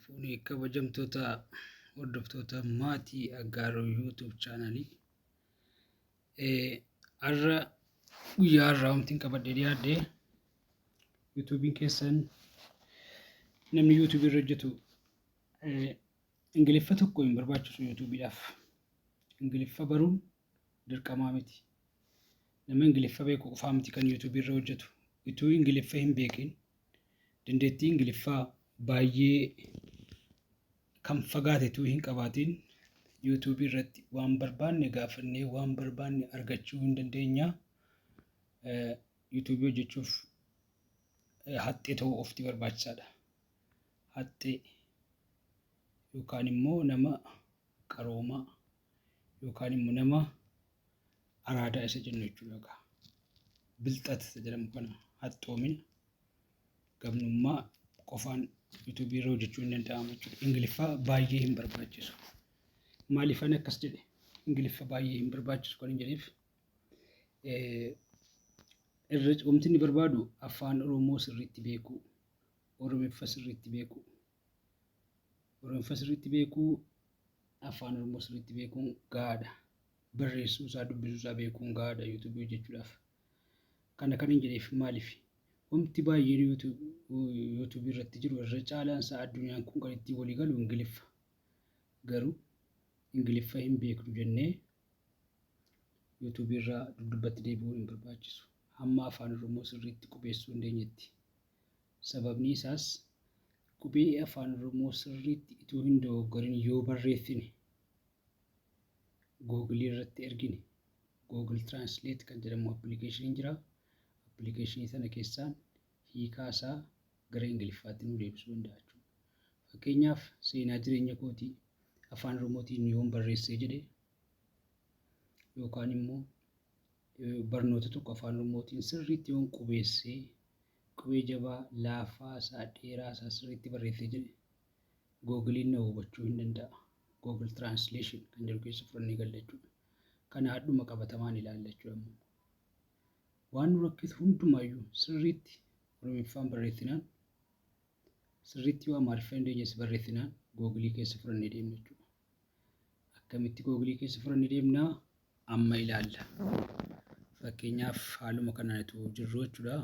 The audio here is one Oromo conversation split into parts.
Fuunii kabajamtoota hordoftoota maatii Aggaaroo YouTube chaanalii. Har'a guyyaa har'aa wanti qabadhee dhiyaadhe YouTubein keessan namni YouTube irra hojjetu Ingiliffa tokko hin barbaachisu YouTubeidhaaf. Ingiliffa baruun dirqamaa miti. Nama Ingiliffa beeku qofaa miti kan YouTube irra hojjetu. Utuu Ingiliffa hin beekin dandeettii Ingiliffaa baay'ee kan fagaatetu hin qabaatiin YouTube irratti waan barbaanne gaafannee waan barbaanne argachuu hin dandeenya. YouTube hojjechuuf haxxee ta'uu ofti barbaachisaadha. Haxxee yookaan immoo nama qaroomaa yookaan immoo nama araadaa isa jennu jechuudha. Bilxata jedhamu kana haxxoomina gamnummaa qofaan YouTube irra hojjechuu hin danda'amu jechuudha. Ingiliffaa baay'ee hin barbaachisu. Maaliif ani akkas jedhe? Ingiliffa baay'ee hin barbaachisu kan hin jedheef wanti inni barbaadu afaan Oromoo sirriitti beekuu, Oromiffa sirriitti beekuu, Oromiffa sirriitti beekuu, afaan Oromoo sirriitti beekuun gahaadha. Barreessuu isaa dubbisuu isaa beekuun gahaadha YouTube hojjechuudhaaf. Kana kan hin jedheef maaliif? Wanti baay'een YouTube irratti jiru irra caalaan isaa addunyaan kun kan ittiin walii galu Ingiliffa. Garuu Ingiliffa hin beeknu jennee YouTube irraa dubbatti deebi'uu hin barbaachisu. Hamma afaan Oromoo sirriitti qubeessuu hin dandeenyetti. Sababni isaas qubee afaan Oromoo sirriitti itoo hin dogoggorin yoo barreessine Google irratti ergine Google Translate kan jedhamu appilikeeshiniin jira. Appilikeeshinii sana keessaan hiikaa isaa gara Ingiliffaatti nu deebisuu danda'a jechuudha. Fakkeenyaaf seenaa jireenya kootii afaan Oromootiin yoon barreessee jedhe yookaan immoo barnoota tokko afaan Oromootiin sirriitti yoon qubeessee qubee jabaa laafaa isaa dheeraa isaa sirriitti barreessee jedhe Googlein na hubachuu hin danda'a. Google Translation kan jedhu keessa fudhannee galla jechuudha. Kana hadduma qabatamaan ilaalla jechuudha. Waan nu rakkisu hundumaayyuu sirriitti Oromiffaan barreessinaan sirriitti yoo Amaariffaa hin dandeenyes barreessinaan Google keessa fudhannee deemna jechuudha. Akkamitti Google keessa fudhannee deemnaa amma ilaalla. Fakkeenyaaf haaluma kanatu jirru jechuudha.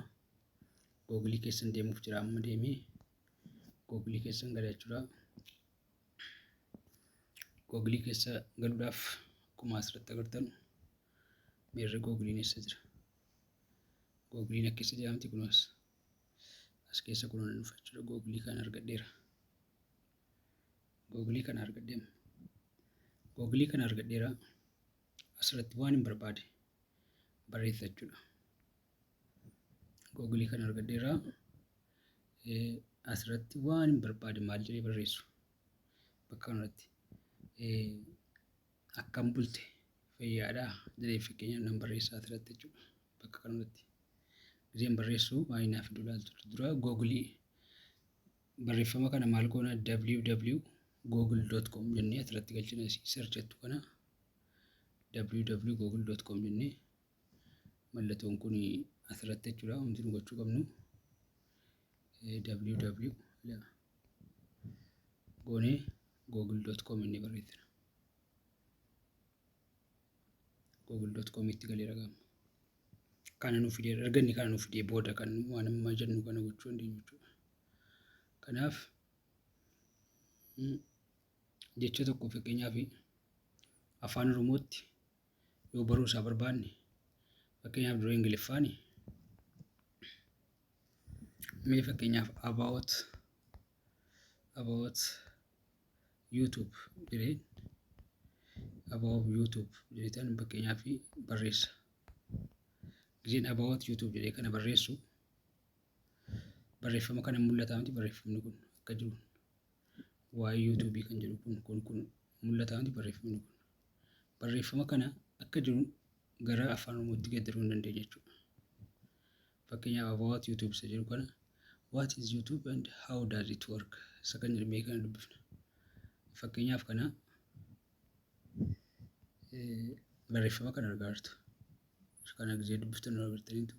Google keessa deemuuf jira amma deemee Google keessa gala jechuudha. Google keessa galuudhaaf akkuma asirratti agartan meerri Googlein eessa jira? Googlein akka isa jedhamti kunuus as keessa kunuun dhufa jechuudha. Google kan argadheera. Google kan argadheera. Google kan argadheera. Asirratti waan hin barbaade barreessa jechuudha. Google kan argadheera. Asirratti waan hin barbaade maal jedhee barreessu bakka kanarratti akkam bulte fayyaadhaa jedhee fakkeenyaaf nan barreessa asirratti jechuudha. Bakka kanarratti gizeen barreessu waa'inaa fi dulaaltu dura Google barreeffama kana maal goona www.google.com jennee asirratti galchina searchettu kana www.google.com jennee mallattoon kun asirratti jechuudha. Wanti nu gochuu qabnu www goonee google.com inni barreessina. Google.com itti galee ragaama. Kana nuuf fidee arganni kana nuuf fidee booda kan waan amma jennu kana gochuu dandeenyu jechuudha. Kanaaf jecha tokko fakkeenyaaf afaan Oromootti yoo baruu isaa barbaanne fakkeenyaaf dura Ingiliffaani mee fakkeenyaaf about YouTube jedheen about YouTube jedheetan fakkeenyaaf barreessa. Gizeen about YouTube jedhee kana barreessu barreeffama kana mul'ataa miti barreeffamni kun akka jiru waa'ee YouTube kan jedhu kun mul'ataa miti barreeffamni kun barreeffama kana akka jiru gara afaan Oromootti geeddaruu hin dandeenya jechuudha. Fakkeenyaaf about YouTube isa jedhu kana what is YouTube and how does it work isa kan jedhamee kana dubbifna. Fakkeenyaaf kana barreeffama kana argaa jirtu. Kana gizee dubbiftan agartaniitu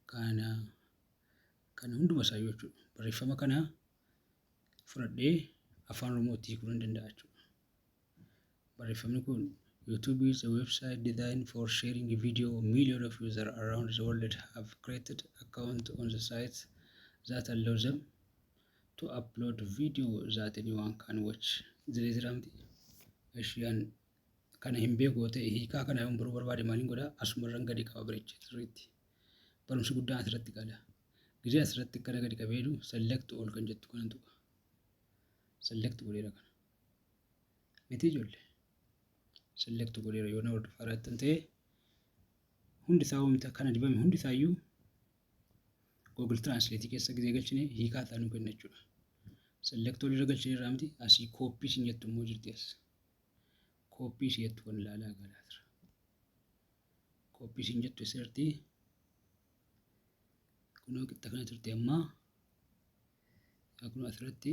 kana hunduma isaa jechuudha. Barreeffama kana fudhadhee afaan Oromootti hiikuu nan danda'a jechuudha. Barreeffamni kun YouTube is a website designed for sharing video. Millions of users around the world have created accounts on the site that allow them to upload video that anyone can watch. Ziliziraamti. Isheen kana hin beeku ta'e hiikaa kana yoon baruu barbaade maaliin godhaa asumarran gadi qaba bareechee sirriitti. Barumsi guddaan asirratti qala. Gizee asirratti kana gadi qabeedu select all kan jettu kanan tuqa. Select godheera kana. Miti ijoollee. Select godheera yoo na hordofaa irratti ta'e hundi isaa wanta kana dibame hundi isaayyuu Google Translate keessa gizee galchine hiikaa isaa nu kenna jechuudha. Select all irra galchine irraa miti asii copy sin jettu immoo jirti as. Copy sin jettu kan ilaalaa galaa jira. Copy sin jettu asirratti kunoo qixa kana turte ammaa kunoo asirratti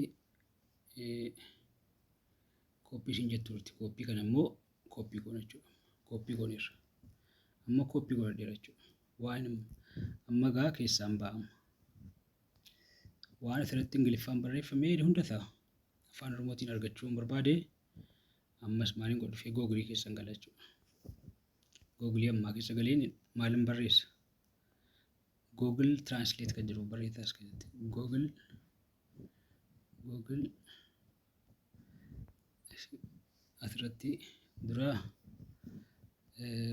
copy sin jettu turte. Copy kana immoo copy goona jechuudha. Copy gooneerra. Amma copy godhadheera jechuudha. Waan amma gaa keessaan ba'ama. Waan asirratti Ingiliffaan barreeffame hunda isaa afaan Oromootiin argachuu barbaade ammas maaliin godhufee Google keessan gala jechuudha. Google ammaa keessa galeen maalin barreessa? Google Translate kan jedhu barreessaa as keessatti. Google asirratti dura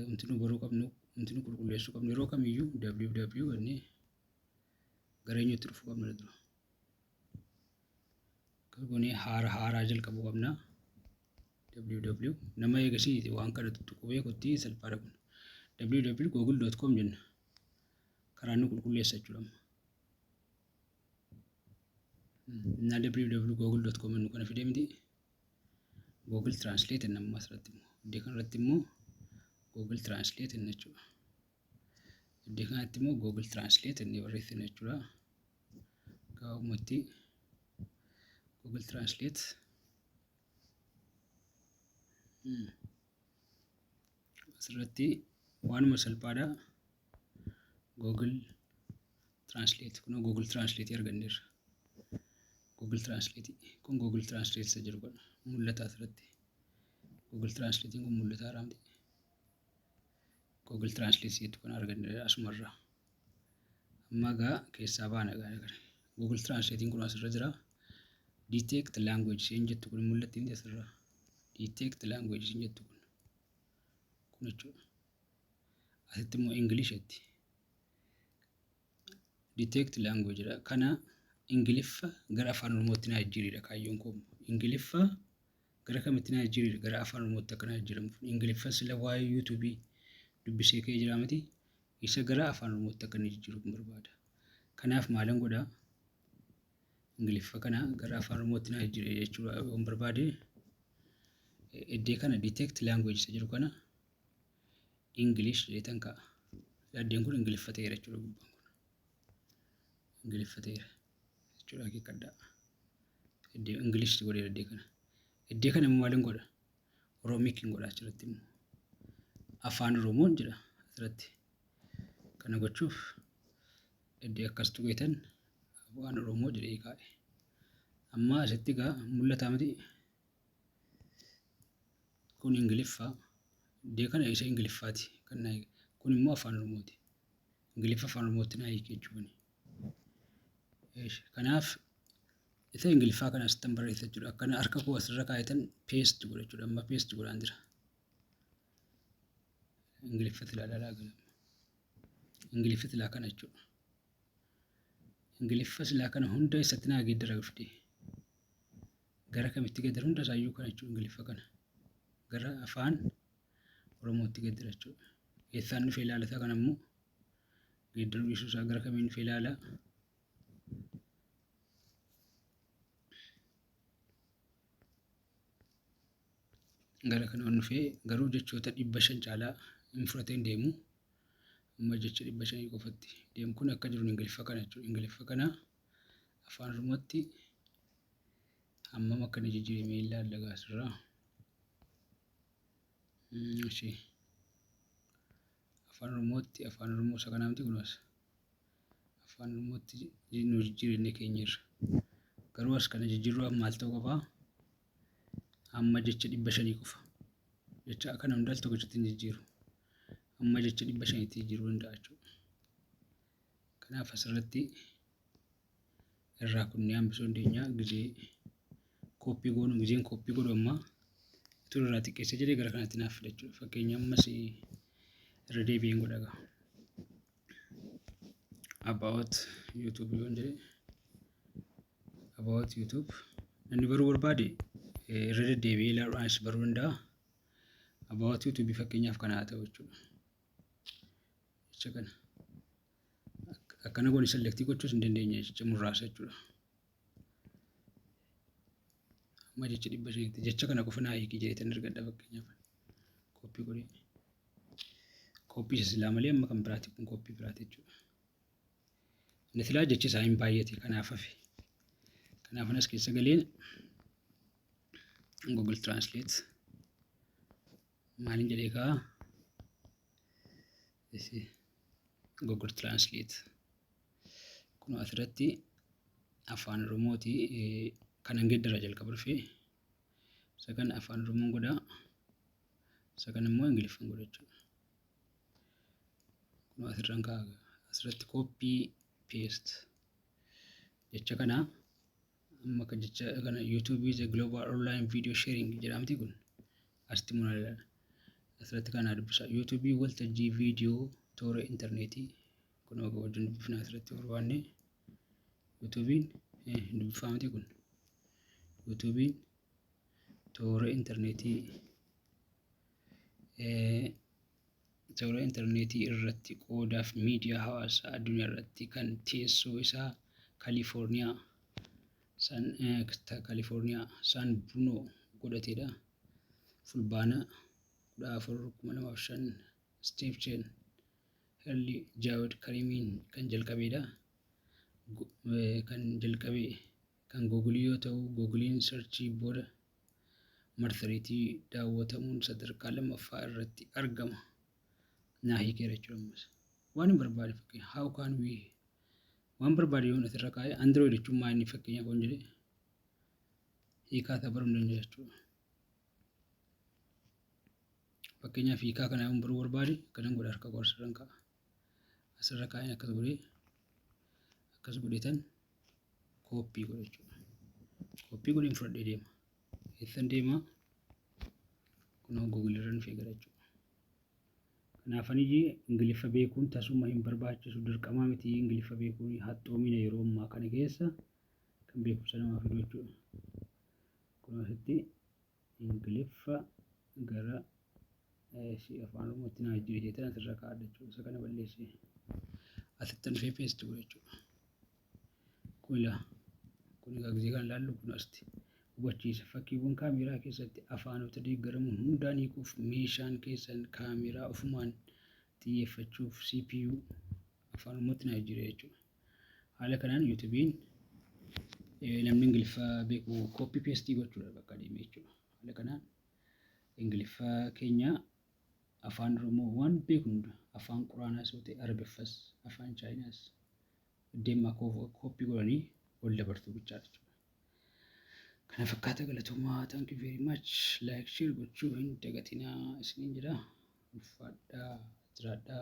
wanti nu baruu qabnu wanti nu qulqulleessuu qabnu yeroo kamiyyuu www jennee gara eenyuutti dhufuu qabna dura. Goonee haaraa jalqabuu qabna. www nama eegasii waan kana tuttuquu beekutti salphaadha kun. www.google.com jenna. Karaa nu qulqulleessa jechuudha. Na www.google.com nu kana fidee miti. Google Translate nama asirratti immoo iddoo kanarratti immoo Google Translate jechuudha. Iddoo kanatti immoo Google Translate inni barreessina jechuudha. Gaa'umatti Google Translate asirratti waanuma salphaadha. Google Translate kun Google Translate arganneerra. Google Translate kun Google Translate isa jiru kana mul'ata asirratti. Google Translate kun mul'ata araamti. Google Translate jettu kana arganneerra asumarra. Amma gaa keessaa baana gaa kana. Google Translate kun asirra jira. Detect language hin jettu kun mul'atti inni asirra. Detect language hin jettu kun jechuudha. Asitti immoo English jetti. Detect language dha. Kana Ingiliffa gara afaan Oromootti na jijjiiridha kaayyoon koo. Ingiliffa gara kamitti na jijjiiridha gara afaan Oromootti akka na jijjiiramu. Ingiliffa sila waa'ee YouTube dubbisee ka'ee jira miti. Isa gara afaan Oromootti akka inni jijjiiru barbaada. Kanaaf maalan godhaa? Ingiliffa kana gara afaan Oromootti na jijjiire jechuudha yoon barbaade. Iddoo kana detect language isa jiru kana English jedhan ka'a. Yaadeen kun Ingiliffa ta'eera jechuudha gubbaan kun. Ingiliffa ta'eera jechuudha haqiiqadhaa. Iddoo English godheera iddoo kana. Iddoo kana immoo maaliin godha? Oromic hin godhaa achirratti immoo. Afaan Oromoon jedha asirratti. Kana gochuuf iddoo akkas tuqeetan afaan Oromoo jedhee kaa'e. Amma asitti gaa mul'ata miti. Kun Ingiliffa. Iddoo kana isa Ingiliffaati. Kun immoo afaan Oromooti. Ingiliffa afaan Oromootti na hiike jechuudha. Kanaaf isa Ingiliffaa kana asitti barreessa jechuudha. Akkana harka koo asirra kaa'etan paste godha jechuudha. Amma paste godhaan jira. Ingiliffa ilaalaa galama. Ingiliffa ilaa kana jechuudha. Ingiliffa ilaa kana hunda isatti na geeddara dhuftee. Gara kamitti geeddara hunda isaayyuu kana jechuudha Ingiliffa kana. Gara afaan Oromootti geeddara jechuudha. Eessaan dhufee ilaalataa kana immoo geeddaruu dhiisuu isaa gara kamiin dhufee ilaalaa. Gara kana on dhufee garuu jechoota 500 caalaa hin fudhatee hin deemu. Amma jecha 500 qofatti deemu kun akka jiru Ingiliffa kana jechuudha. Ingiliffa kana afaan Oromootti hammam akka inni jijjiirame ilaalla gaasirraa. Afaan Oromootti afaan Oromoo isa kanaa miti kunuunsa. Afaan Oromootti nu jijjiirannee keenyarra. Garuu as kana jijjiiruudhaaf maal ta'uu qabaa? Amma jecha 500 qofa. Jecha kana hundaa tokko jechuutti hin jijjiiru. Amma jecha 500 jijjiiruu danda'a jechuudha. Kanaaf asirratti irraa kunneen hambisuu dandeenya. Gizee kooppii goonu gizeen kooppii godhu amma itti irraa xiqqeessee jedhee gara kanatti naaf fida jechuudha. Fakkeenya ammas irra deebi'een godha. About YouTube yoon jedhe about YouTube namni baruu barbaade irra deddeebi'ee ilaaluudhaanis baruu danda'a. About YouTube fakkeenyaaf kana haa ta'u jechuudha. Jecha kana akkana goone selektii gochuus hin dandeenya jecha muraasa jechuudha. Amma jecha 500 jecha kana qofa naa hiiki jedheetan argadha fakkeenyaaf. Kooppii godhee kooppii isa silaa malee amma kan biraati kun kooppii biraati jechuudha. Inni silaa jechi isaa hin baay'ate kanaaf hafe. Kanaaf anas keessa galeen Google Translate maaliin jedhee kaa Google Translate kun asirratti afaan Oromooti kan Ingiliffaa jalqaba dhufee isa kan afaan Oromoon godhaa isa kan immoo Ingiliffaan godha jechuudha. Kun asirraan kaa asirratti copy paste jecha kana amma kan jecha kana YouTube is a global online video sharing jedhamti kun asitti mul'ata. Asirratti kana dubbisa YouTube waltajjii viidiyoo toora intarneetii kun wajjin dubbifna asirratti barbaanne YouTube dubbifamti kun YouTube toora intarneetii irratti qoodaaf miidiyaa hawaasaa addunyaa irratti kan teessoo isaa Kaalifoorniyaa San Bruno godhatedha. Fulbaana 14/2005 Steve Chen Harley Jawed Karimiin kan jalqabeedha. Kan Google yoo ta'u Googlein searchii booda marsariitii daawwatamuun sadarkaa lammaffaa irratti argama. Naa hiikeera jechuudha. Waan hin barbaade fakkeenya how can we waan barbaade yoo asirra kaa'e Android jechuun maal inni fakkeenyaaf waan jedhe hiikaa isaa baruu dandeenya jechuudha. Fakkeenyaaf hiikaa kana yoo baruu barbaade kanan godha harka koo asirraan kaa'a. Asirra kaa'een akkas godheetan kooppii godha jechuudha. Kooppii godheen fudhadhee deema. Eessan deema kunoo Google irra dhufee gara jechuudha. Kanaaf ani Ingiliffa beekuun tasuma hin barbaachisu dirqamaa miti. Ingiliffa beekuun haxxoomina yeroo ammaa kana keessa kan beekumsa namaa fidu jechuudha. Kun asitti Ingiliffa gara afaan Oromootti naa jijjiiree asirra kaa'adha jechuudha. Isa kana balleessee asitti dhufee paste godha jechuudha. Kun egaa gizee kan ilaallu kun asitti hubachiisa. Fakkiiwwan kaameraa keessatti afaanota deeggaramuun hundaan hiikuuf meeshaan keessan kaameraa ofumaan xiyyeeffachuuf CPU afaan Oromootti naa jijjiiree jechuudha. Haala kanaan YouTube'n namni Ingiliffa beeku copy paste gochuudha bakka deemee jechuudha. Haala kanaan Ingiliffa keenya afaan Oromoo waan beeku hunda afaan Quraanaas yoo ta'e Arabiffas afaan Chaayinaas deemaa copy godhanii ol dabartuu bichaadha jechuudha. Kana fakkaata galatoomaa. Thank you very much. Like share gochuu hin dagatinaa isiniin jedha. Ulfaadhaa jiraadhaa.